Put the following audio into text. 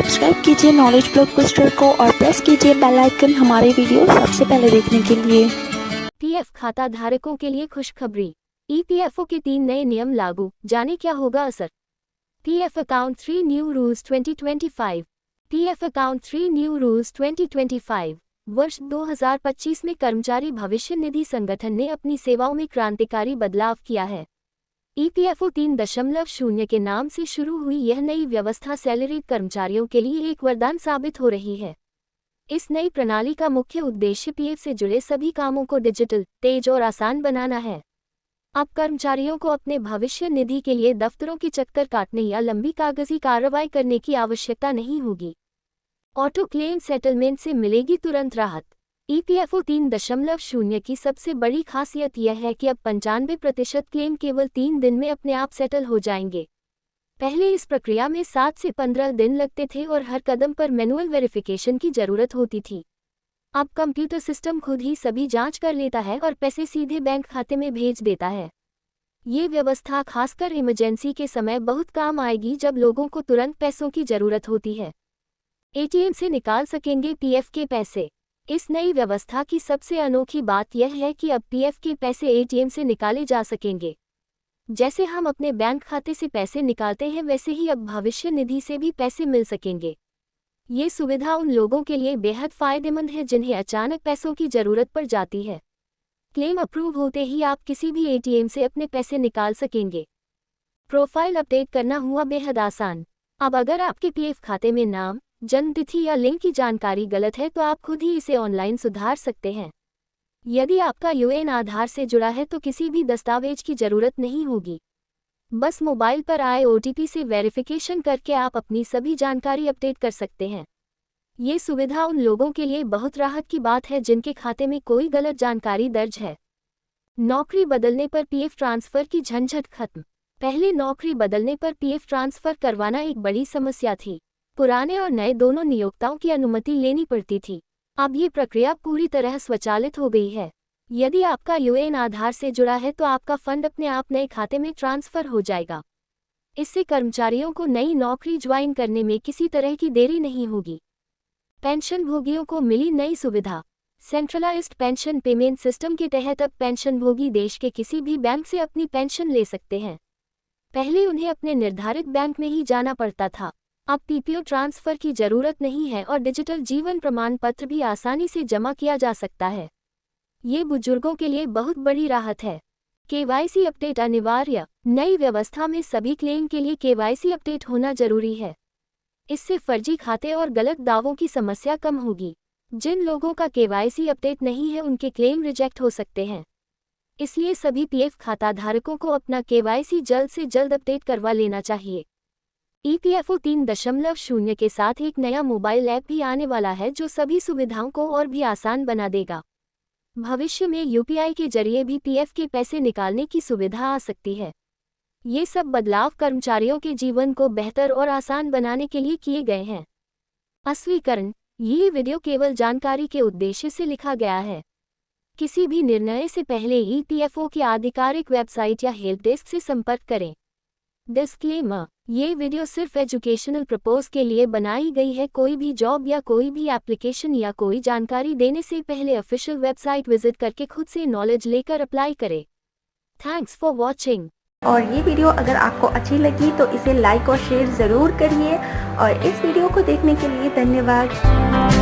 Subscribe कीजिए knowledge blockbuster को और प्रेस कीजिए बेल आइकन हमारे वीडियो सबसे पहले देखने के लिए। पीएफ खाता धारकों के लिए खुशखबरी। ईपीएफओ के 3 नए नियम लागू, जाने क्या होगा असर। PF account 3 new rules 2025। PF account 3 new rules 2025। वर्ष 2025 में कर्मचारी भविष्य निधि संगठन ने अपनी सेवाओं में क्रांतिकारी बदलाव किया है। ईपीएफओ 3.0 के नाम से शुरू हुई यह नई व्यवस्था सैलरीड कर्मचारियों के लिए एक वरदान साबित हो रही है। इस नई प्रणाली का मुख्य उद्देश्य पीएफ से जुड़े सभी कामों को डिजिटल, तेज और आसान बनाना है। अब कर्मचारियों को अपने भविष्य निधि के लिए दफ्तरों के चक्कर काटने या लंबी कागजी कार्रवाई करने की आवश्यकता नहीं होगी। ऑटो क्लेम सेटलमेंट से मिलेगी तुरंत राहत। ईपीएफओ 3.0 की सबसे बड़ी खासियत यह है कि अब 95% क्लेम केवल 3 दिन में अपने आप सेटल हो जाएंगे। पहले इस प्रक्रिया में 7 से 15 दिन लगते थे और हर कदम पर मैनुअल वेरिफिकेशन की जरूरत होती थी। अब कंप्यूटर सिस्टम खुद ही सभी जांच कर लेता है और पैसे सीधे बैंक खाते में भेज देता है। ये व्यवस्था खासकर इमरजेंसी के समय बहुत काम आएगी, जब लोगों को तुरंत पैसों की जरूरत होती है। एटीएम से निकाल सकेंगे पीएफ के पैसे। इस नई व्यवस्था की सबसे अनोखी बात यह है कि अब पीएफ के पैसे एटीएम से निकाले जा सकेंगे। जैसे हम अपने बैंक खाते से पैसे निकालते हैं, वैसे ही अब भविष्य निधि से भी पैसे मिल सकेंगे। ये सुविधा उन लोगों के लिए बेहद फायदेमंद है जिन्हें अचानक पैसों की जरूरत पड़ जाती है। क्लेम अप्रूव होते ही आप किसी भी एटीएम से अपने पैसे निकाल सकेंगे। प्रोफाइल अपडेट करना हुआ बेहद आसान। अब अगर आपके पीएफ खाते में नाम, जन्मतिथि या लिंक की जानकारी गलत है तो आप खुद ही इसे ऑनलाइन सुधार सकते हैं। यदि आपका यूएएन आधार से जुड़ा है तो किसी भी दस्तावेज की जरूरत नहीं होगी। बस मोबाइल पर आए ओटीपी से वेरिफिकेशन करके आप अपनी सभी जानकारी अपडेट कर सकते हैं। ये सुविधा उन लोगों के लिए बहुत राहत की बात है जिनके खाते में कोई गलत जानकारी दर्ज है। नौकरी बदलने पर पीएफ ट्रांसफर की झंझट खत्म। पहले नौकरी बदलने पर पीएफ ट्रांसफर करवाना एक बड़ी समस्या थी। पुराने और नए दोनों नियोक्ताओं की अनुमति लेनी पड़ती थी। अब ये प्रक्रिया पूरी तरह स्वचालित हो गई है। यदि आपका यूएएन आधार से जुड़ा है तो आपका फंड अपने आप नए खाते में ट्रांसफर हो जाएगा। इससे कर्मचारियों को नई नौकरी ज्वाइन करने में किसी तरह की देरी नहीं होगी। पेंशन भोगियों को मिली नई सुविधा। सेंट्रलाइज्ड पेंशन पेमेंट सिस्टम के तहत अब पेंशन भोगी देश के किसी भी बैंक से अपनी पेंशन ले सकते हैं। पहले उन्हें अपने निर्धारित बैंक में ही जाना पड़ता था। अब पीपीओ ट्रांसफर की जरूरत नहीं है और डिजिटल जीवन प्रमाण पत्र भी आसानी से जमा किया जा सकता है। ये बुजुर्गों के लिए बहुत बड़ी राहत है। केवाईसी अपडेट अनिवार्य। नई व्यवस्था में सभी क्लेम के लिए केवाईसी अपडेट होना जरूरी है। इससे फर्जी खाते और गलत दावों की समस्या कम होगी। जिन लोगों का केवाईसी अपडेट नहीं है उनके क्लेम रिजेक्ट हो सकते हैं। इसलिए सभी पीएफ खाता धारकों को अपना केवाईसी जल्द से जल्द अपडेट करवा लेना चाहिए। ईपीएफओ 3.0 के साथ एक नया मोबाइल ऐप भी आने वाला है जो सभी सुविधाओं को और भी आसान बना देगा। भविष्य में यूपीआई के जरिए भी पीएफ के पैसे निकालने की सुविधा आ सकती है। ये सब बदलाव कर्मचारियों के जीवन को बेहतर और आसान बनाने के लिए किए गए हैं। अस्वीकरण। ये वीडियो केवल जानकारी के उद्देश्य से लिखा गया है। किसी भी निर्णय से पहले ईपीएफओ की आधिकारिक वेबसाइट या हेल्प डेस्क से संपर्क करें। डिस्क्लेमर। ये वीडियो सिर्फ एजुकेशनल पर्पस के लिए बनाई गई है। कोई भी जॉब या कोई भी एप्लीकेशन या कोई जानकारी देने से पहले ऑफिशियल वेबसाइट विजिट करके खुद से नॉलेज लेकर अप्लाई करें। Thanks for watching. और ये वीडियो अगर आपको अच्छी लगी तो इसे लाइक और शेयर ज़रूर करिए और इस वीडियो को देखने के लिए धन्यवाद।